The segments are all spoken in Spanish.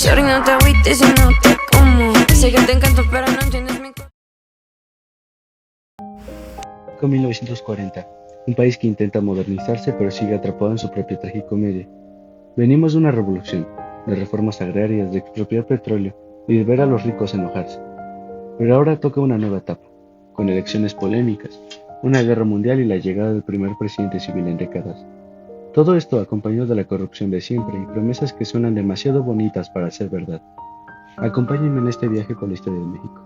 Sorry, no te agüites y no te como. Sé que te encanto, pero no entiendes mi corazón. 1940, un país que intenta modernizarse pero sigue atrapado en su propia tragicomedia. Venimos de una revolución, de reformas agrarias, de expropiar petróleo y de ver a los ricos enojarse. Pero ahora toca una nueva etapa, con elecciones polémicas, una guerra mundial y la llegada del primer presidente civil en décadas. Todo esto acompañado de la corrupción de siempre y promesas que suenan demasiado bonitas para ser verdad. Acompáñenme en este viaje por la historia de México,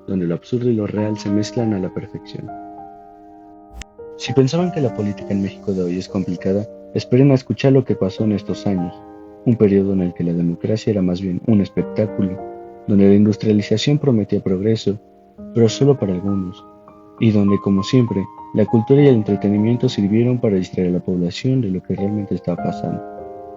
donde lo absurdo y lo real se mezclan a la perfección. Si pensaban que la política en México de hoy es complicada, esperen a escuchar lo que pasó en estos años, un periodo en el que la democracia era más bien un espectáculo, donde la industrialización prometía progreso, pero solo para algunos, y donde, como siempre, la cultura y el entretenimiento sirvieron para distraer a la población de lo que realmente estaba pasando.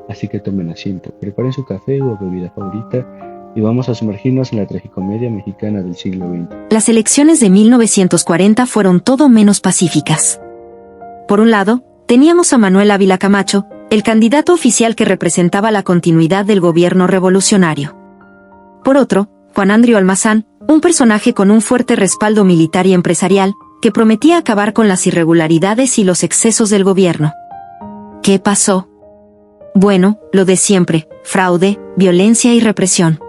Así que tomen asiento, preparen su café o bebida favorita y vamos a sumergirnos en la tragicomedia mexicana del siglo XX. Las elecciones de 1940 fueron todo menos pacíficas. Por un lado, teníamos a Manuel Ávila Camacho, el candidato oficial que representaba la continuidad del gobierno revolucionario. Por otro, Juan Andrio Almazán, un personaje con un fuerte respaldo militar y empresarial, que prometía acabar con las irregularidades y los excesos del gobierno. ¿Qué pasó? Bueno, lo de siempre: fraude, violencia y represión.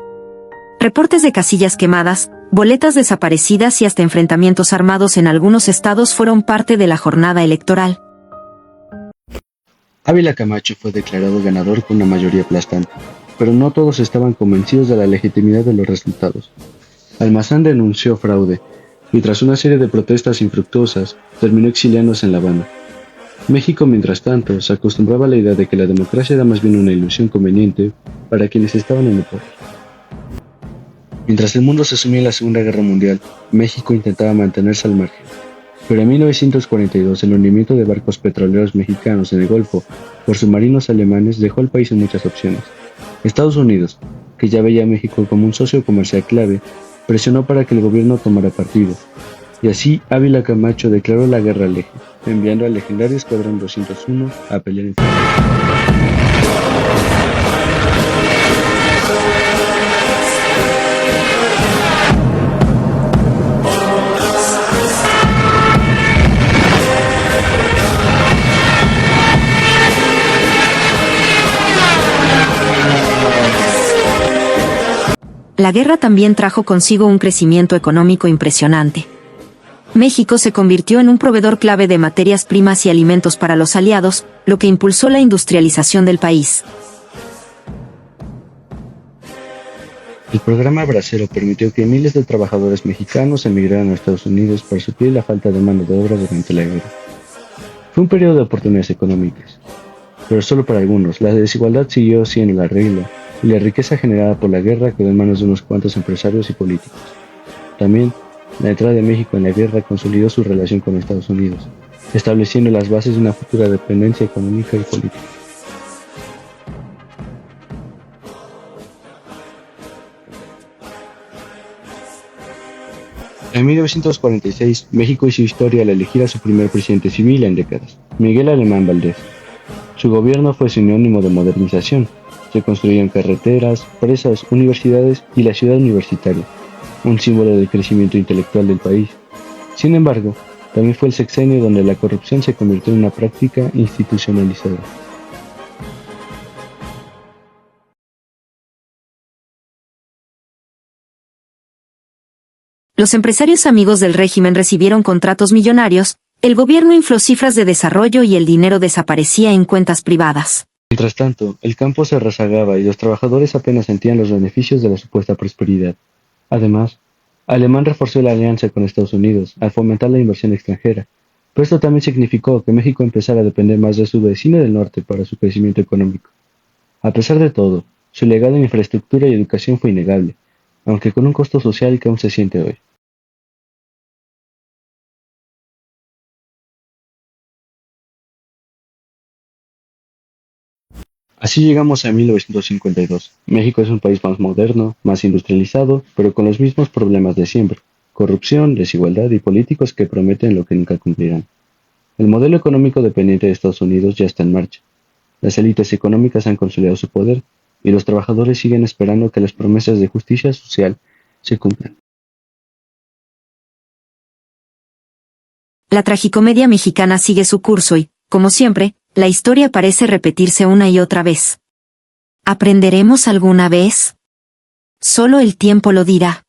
Reportes de casillas quemadas, boletas desaparecidas y hasta enfrentamientos armados en algunos estados fueron parte de la jornada electoral. Ávila Camacho fue declarado ganador con una mayoría aplastante, pero no todos estaban convencidos de la legitimidad de los resultados. Almazán denunció fraude, y tras una serie de protestas infructuosas, terminó exiliándose en La Habana. México, mientras tanto, se acostumbraba a la idea de que la democracia era más bien una ilusión conveniente para quienes estaban en el poder. Mientras el mundo se sumía en la Segunda Guerra Mundial, México intentaba mantenerse al margen. Pero en 1942 el hundimiento de barcos petroleros mexicanos en el Golfo por submarinos alemanes dejó al país en muchas opciones. Estados Unidos, que ya veía a México como un socio comercial clave, presionó para que el gobierno tomara partido. Y así Ávila Camacho declaró la guerra al eje, enviando al legendario Escuadrón 201 a pelear en frente. La guerra también trajo consigo un crecimiento económico impresionante. México se convirtió en un proveedor clave de materias primas y alimentos para los aliados, lo que impulsó la industrialización del país. El programa Bracero permitió que miles de trabajadores mexicanos emigraran a Estados Unidos para suplir la falta de mano de obra durante la guerra. Fue un periodo de oportunidades económicas, pero solo para algunos. La desigualdad siguió siendo la regla, y la riqueza generada por la guerra quedó en manos de unos cuantos empresarios y políticos. También, la entrada de México en la guerra consolidó su relación con Estados Unidos, estableciendo las bases de una futura dependencia económica y política. En 1946, México hizo historia al elegir a su primer presidente civil en décadas, Miguel Alemán Valdés. Su gobierno fue sinónimo de modernización. Se construían carreteras, presas, universidades y la ciudad universitaria, un símbolo del crecimiento intelectual del país. Sin embargo, también fue el sexenio donde la corrupción se convirtió en una práctica institucionalizada. Los empresarios amigos del régimen recibieron contratos millonarios, el gobierno infló cifras de desarrollo y el dinero desaparecía en cuentas privadas. Mientras tanto, el campo se rezagaba y los trabajadores apenas sentían los beneficios de la supuesta prosperidad. Además, Alemán reforzó la alianza con Estados Unidos al fomentar la inversión extranjera, pero esto también significó que México empezara a depender más de su vecino del norte para su crecimiento económico. A pesar de todo, su legado en infraestructura y educación fue innegable, aunque con un costo social que aún se siente hoy. Así llegamos a 1952. México es un país más moderno, más industrializado, pero con los mismos problemas de siempre: corrupción, desigualdad y políticos que prometen lo que nunca cumplirán. El modelo económico dependiente de Estados Unidos ya está en marcha. Las élites económicas han consolidado su poder y los trabajadores siguen esperando que las promesas de justicia social se cumplan. La tragicomedia mexicana sigue su curso y, como siempre, la historia parece repetirse una y otra vez. ¿Aprenderemos alguna vez? Solo el tiempo lo dirá.